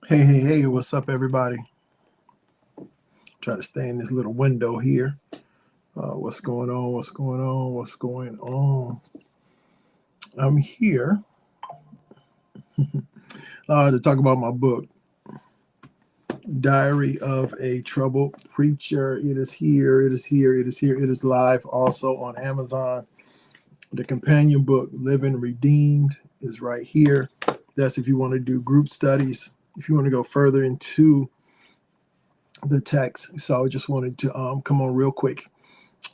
Hey, what's up, everybody? Try to stay in this little window here. What's going on? I'm here to talk about my book, Diary of a Troubled Preacher. It is here. It is live also on Amazon. The companion book, Living Redeemed, is right here. That's if you want to do group studies, if you want to go further into the text. So I just wanted to come on real quick,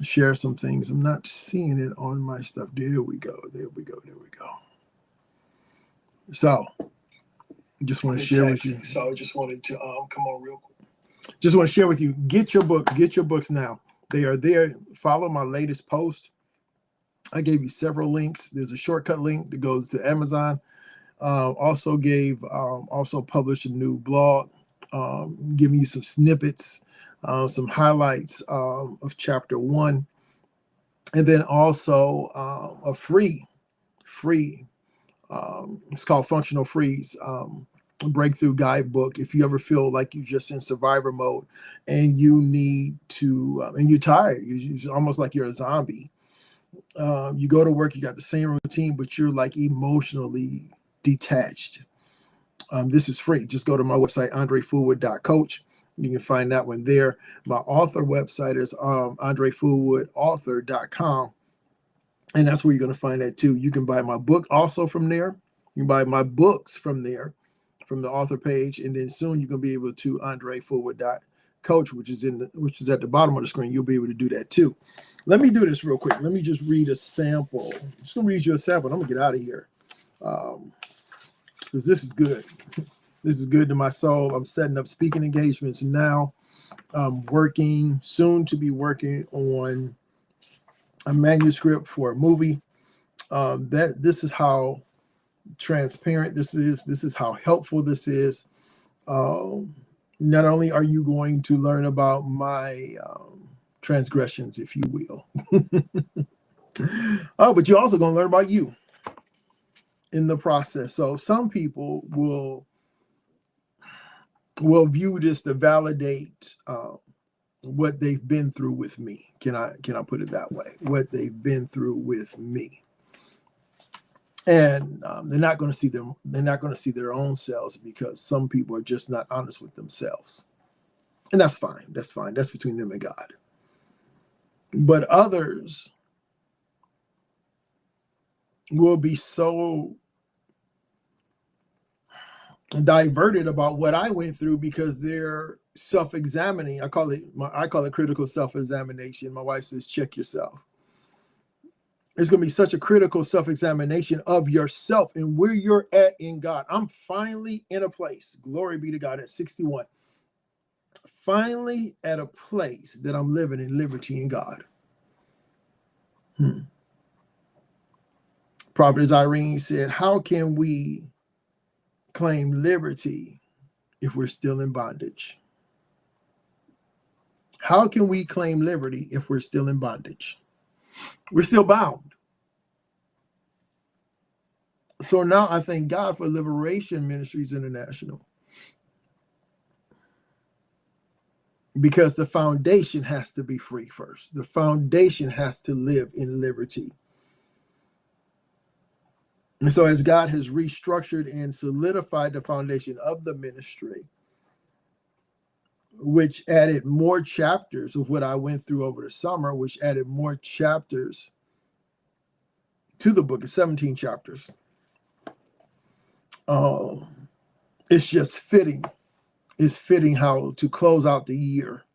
share some things. I'm not seeing it on my stuff. There we go. So just want to share with you. So I just wanted to come on real quick. Just want to share with you. Get your books now. They are there. Follow my latest post. I gave you several links. There's a shortcut link that goes to Amazon. Also published a new blog, giving you some snippets, some highlights of chapter 1, and then also a free. It's called Functional Freeze Breakthrough Guidebook. If you ever feel like you're just in survivor mode and you need to, and you're tired, you're almost like you're a zombie. You go to work, you got the same routine, but you're like emotionally detached. This is free. Just go to my website, andrefullwood.coach. You can find that one there. My author website is andrefullwoodauthor.com. And that's where you're going to find that too. You can buy my book also from there. You can buy my books from there, from the author page. And then soon you're going to be able to andrefullwood.coach, which is at the bottom of the screen. You'll be able to do that too. Let me do this real quick. Let me just read a sample. I'm just going to read you a sample. I'm going to get out of here. Because this is good. This is good to my soul. I'm setting up speaking engagements now. I'm soon to be working on a manuscript for a movie. This is how transparent this is. This is how helpful this is. Not only are you going to learn about my transgressions, if you will, but you're also going to learn about you in the process. So some people will view this to validate what they've been through with me. Can I put it that way? What they've been through with me, and they're not going to see them. They're not going to see their own selves, because some people are just not honest with themselves, and that's fine. That's fine. That's between them and God. But others will be so diverted about what I went through because they're self-examining. I call it critical self-examination. My wife says, check yourself. It's going to be such a critical self-examination of yourself and where you're at in God. I'm finally in a place, glory be to God, at 61. Finally at a place that I'm living in liberty in God. Prophetess Irene said, how can we claim liberty if we're still in bondage? How can we claim liberty if we're still in bondage? We're still bound. So now I thank God for Liberation Ministries International, because the foundation has to be free first. The foundation has to live in liberty. And so as God has restructured and solidified the foundation of the ministry, which added more chapters of what I went through over the summer, which added more chapters to the book, 17 chapters. It's just fitting. It's fitting how to close out the year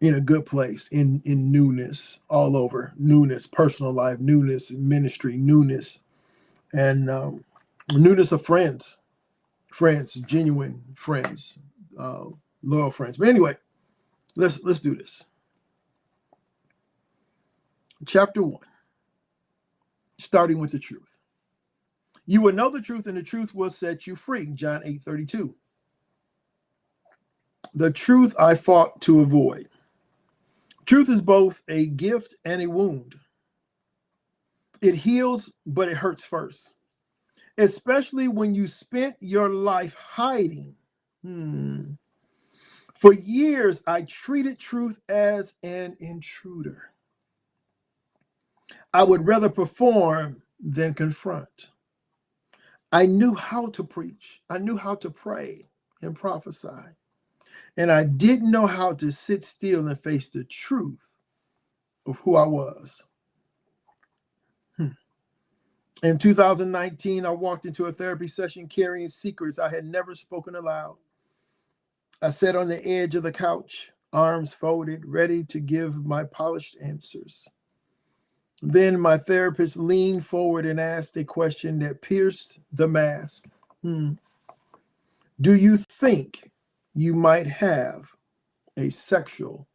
in a good place, in newness all over. Newness, personal life, newness, ministry, newness, and newness of friends, genuine friends, loyal friends. But anyway, let's do this. Chapter 1, starting with the truth. You will know the truth, and the truth will set you free. John 8:32. The truth I fought to avoid. Truth is both a gift and a wound. It heals, but it hurts first. especially when you spent your life hiding. For years, I treated truth as an intruder. I would rather perform than confront. I knew how to preach. I knew how to pray and prophesy. And I didn't know how to sit still and face the truth of who I was. In 2019, I walked into a therapy session carrying secrets I had never spoken aloud. I sat on the edge of the couch, arms folded, ready to give my polished answers. Then my therapist leaned forward and asked a question that pierced the mask. Do you think you might have a sexual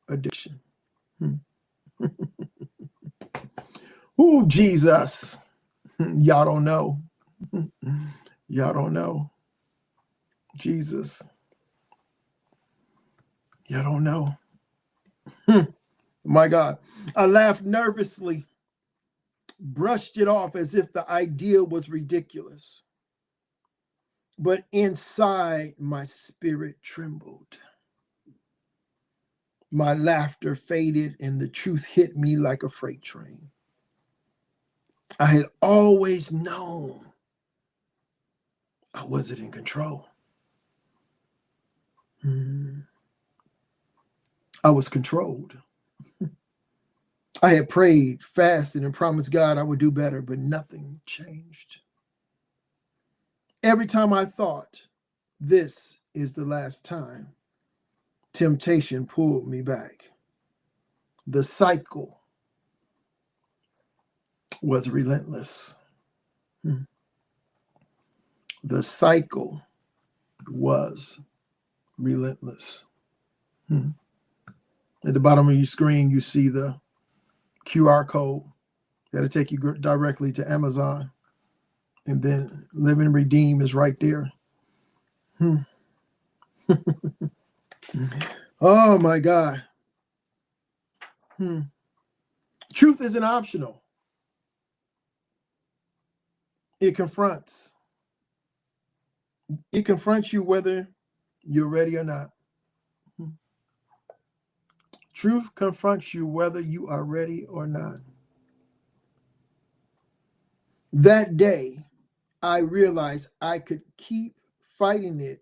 addiction? Ooh, Jesus. Y'all don't know. Y'all don't know. Jesus. Y'all don't know. My God. I laughed nervously, brushed it off as if the idea was ridiculous. But inside, my spirit trembled. My laughter faded and the truth hit me like a freight train. I had always known I wasn't in control. I was controlled. I had prayed, fasted, and promised God I would do better, but nothing changed. Every time I thought, this is the last time, temptation pulled me back. The cycle was relentless. The cycle was relentless. At the bottom of your screen, you see the QR code that'll take you directly to Amazon. And then Live and Redeem is right there. Oh, my God. Truth isn't optional. It confronts. It confronts you whether you're ready or not. Truth confronts you whether you are ready or not. That day, I realized I could keep fighting it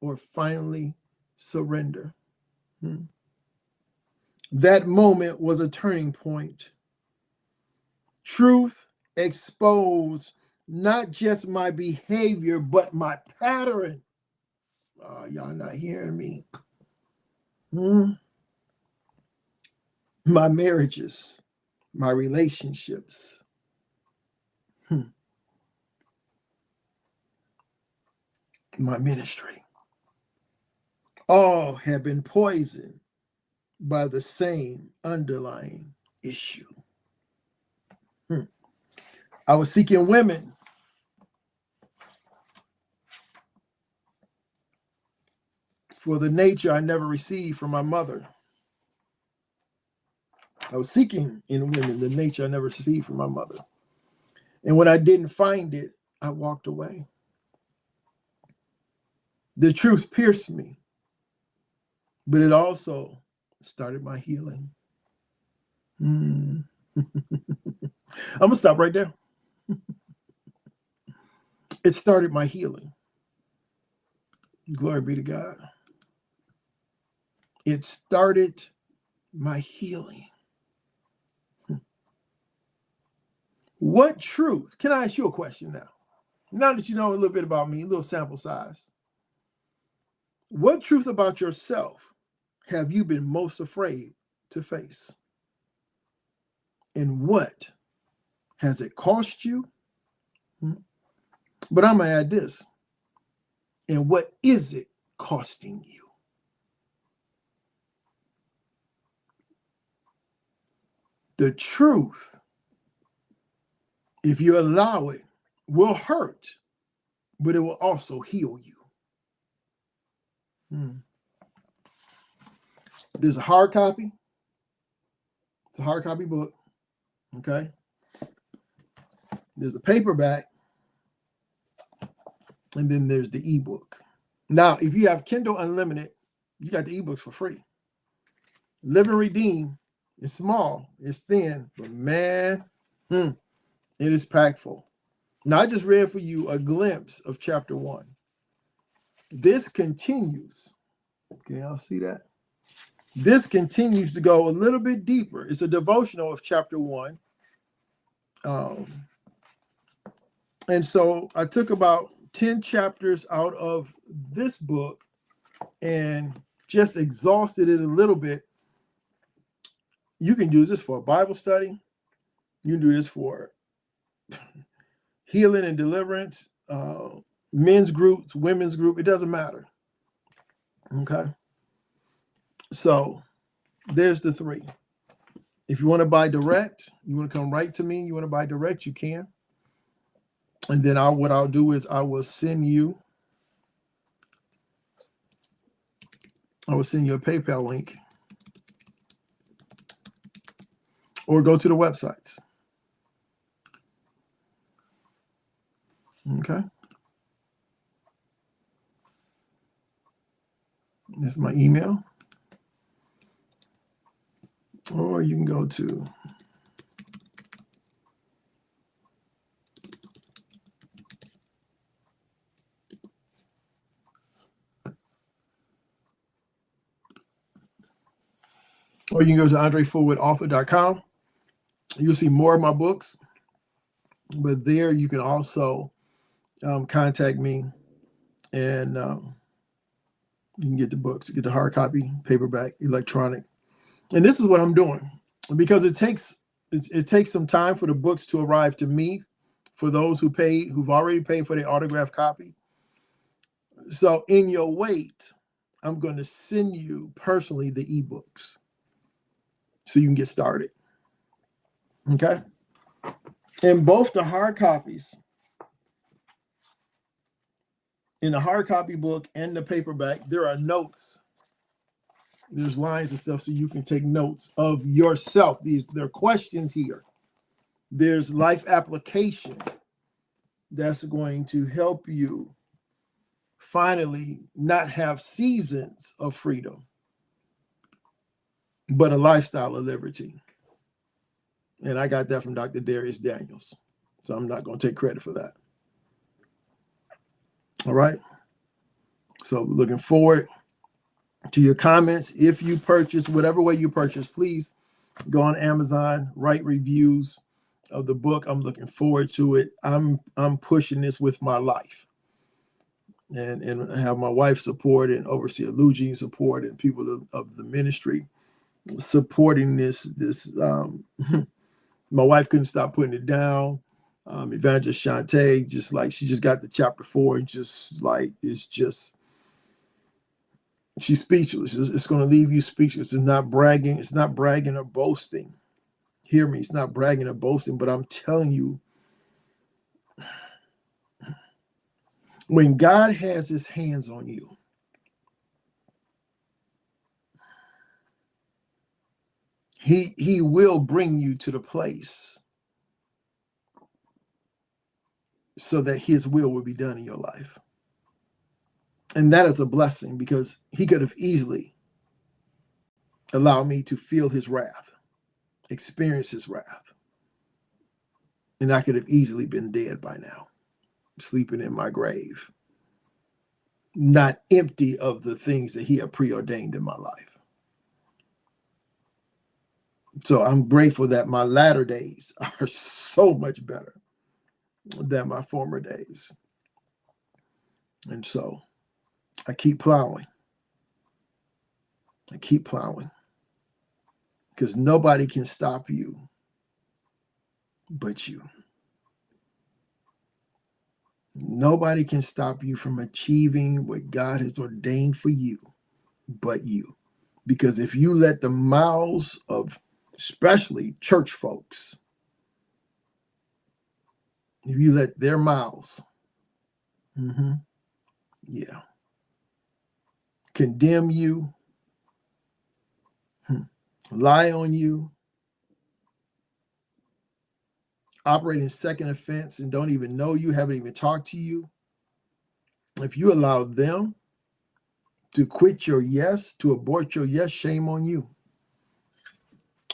or finally surrender. That moment was a turning point. Truth exposed not just my behavior, but my pattern. Oh, y'all not hearing me. My marriages, my relationships. My ministry. All have been poisoned by the same underlying issue. I was seeking women for the nature I never received from my mother. I was seeking in women the nature I never received from my mother. And when I didn't find it, I walked away. The truth pierced me, but it also started my healing. I'm going to stop right there. It started my healing. Glory be to God. It started my healing. What truth? Can I ask you a question now? Now that you know a little bit about me, a little sample size. What truth about yourself have you been most afraid to face? And what has it cost you? But I'm going to add this. And what is it costing you? The truth, if you allow it, will hurt, but it will also heal you. There's a hard copy. It's a hard copy book. Okay. There's a paperback. And then there's the ebook. Now, if you have Kindle Unlimited, you got the ebooks for free. Live and Redeem is small, it's thin, but man, it is packed full. Now, I just read for you a glimpse of chapter 1. This continues. Can y'all see that? This continues to go a little bit deeper. It's a devotional of chapter 1. And so I took about 10 chapters out of this book and just exhausted it a little bit. You can use this for a Bible study. You can do this for healing and deliverance, men's groups, women's group. It doesn't matter. Okay. So there's the 3. If you want to buy direct, you want to come right to me. You want to buy direct, you can. And then what I'll do is I will send you a PayPal link, or go to the websites. Okay. This is my email. Or you can go to AndreFullwoodAuthor.com. You'll see more of my books, but there you can also contact me, and you can get the books, get the hard copy, paperback, electronic. And this is what I'm doing, because it takes some time for the books to arrive to me, for those who've already paid for their autographed copy. So in your wait, I'm going to send you personally the ebooks so you can get started. Okay. In both the hard copies, in the hard copy book and the paperback, there are notes. There's lines and stuff so you can take notes of yourself. There are questions here. There's life application that's going to help you finally not have seasons of freedom, but a lifestyle of liberty. And I got that from Dr. Darius Daniels, so I'm not going to take credit for that. All right. So looking forward to your comments. If you purchase, whatever way you purchase, please go on Amazon, write reviews of the book. I'm looking forward to it. I'm pushing this with my life, and have my wife's support, and Overseer Lugene support, and people of the ministry supporting this. My wife couldn't stop putting it down. Evangelist Shantae, she just got to chapter 4, and she's speechless. It's going to leave you speechless. It's not bragging. It's not bragging or boasting. Hear me. It's not bragging or boasting, but I'm telling you, when God has his hands on you, he will bring you to the place so that his will be done in your life. And that is a blessing, because he could have easily allowed me to feel his wrath, experience his wrath. And I could have easily been dead by now, sleeping in my grave, not empty of the things that he had preordained in my life. So I'm grateful that my latter days are so much better than my former days. And so I keep plowing. I keep plowing, because nobody can stop you but you. Nobody can stop you from achieving what God has ordained for you but you. Because if you let the mouths of especially church folks, if you let their mouths, condemn you, lie on you, operate in second offense and don't even know you, haven't even talked to you, If you allow them to quit your yes, to abort your yes, shame on you.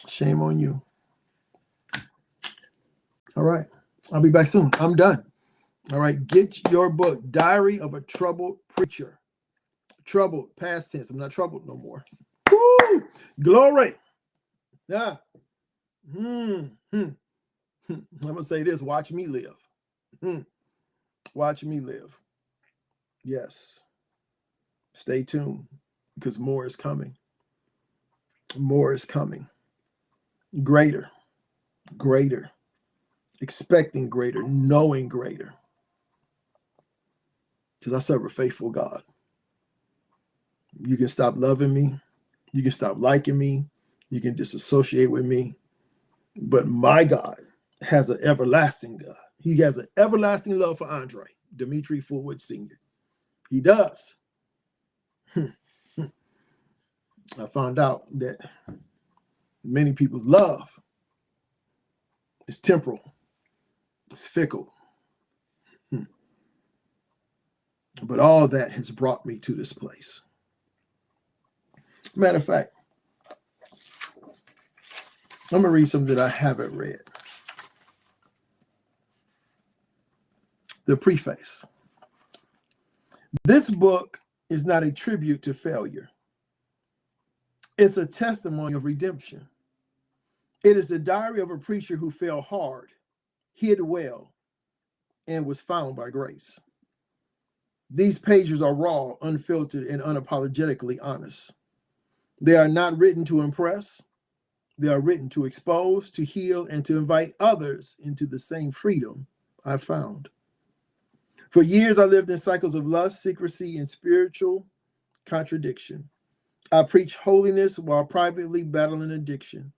Shame on you. All right. I'll be back soon. I'm done. All right. Get your book, Diary of a Troubled Preacher. Troubled, past tense. I'm not troubled no more. Woo! Glory. Yeah. I'm going to say this. Watch me live. Watch me live. Yes. Stay tuned because more is coming. More is coming. Greater. Greater. Expecting greater. Knowing greater. Because I serve a faithful God. You can stop loving me. You can stop liking me. You can disassociate with me. But my God has an everlasting God. He has an everlasting love for Andre Fullwood Sr. He does. I found out that many people's love is temporal. It's fickle. But all that has brought me to this place. Matter of fact, I'm going to read something that I haven't read. The preface. This book is not a tribute to failure. It's a testimony of redemption. It is the diary of a preacher who fell hard, hid well, and was found by grace. These pages are raw, unfiltered, and unapologetically honest. They are not written to impress. They are written to expose, to heal, and to invite others into the same freedom I found. For years, I lived in cycles of lust, secrecy, and spiritual contradiction. I preached holiness while privately battling addiction.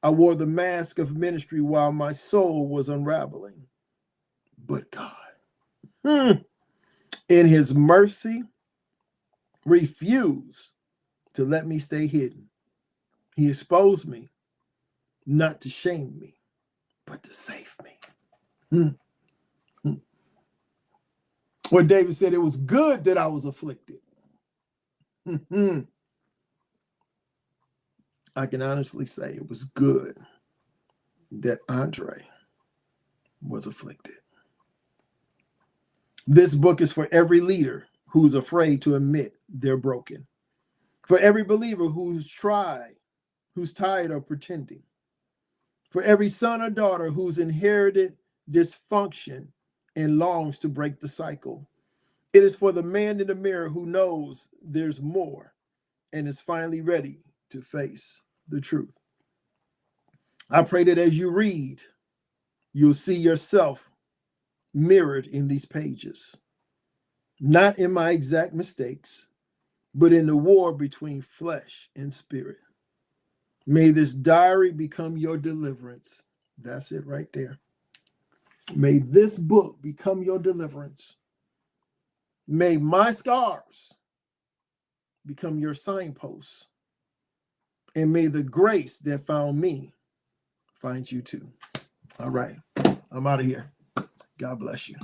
I wore the mask of ministry while my soul was unraveling. But God, in his mercy, refused to let me stay hidden. He exposed me, not to shame me, but to save me. Where David said it was good that I was afflicted. I can honestly say it was good that Andre was afflicted. This book is for every leader who's afraid to admit they're broken. For every believer who's tired of pretending. For every son or daughter who's inherited dysfunction and longs to break the cycle. It is for the man in the mirror who knows there's more and is finally ready to face the truth. I pray that as you read, you'll see yourself mirrored in these pages, not in my exact mistakes, but in the war between flesh and spirit. May this diary become your deliverance. That's it right there. May this book become your deliverance. May my scars become your signposts. And may the grace that found me find you too. All right. I'm out of here. God bless you.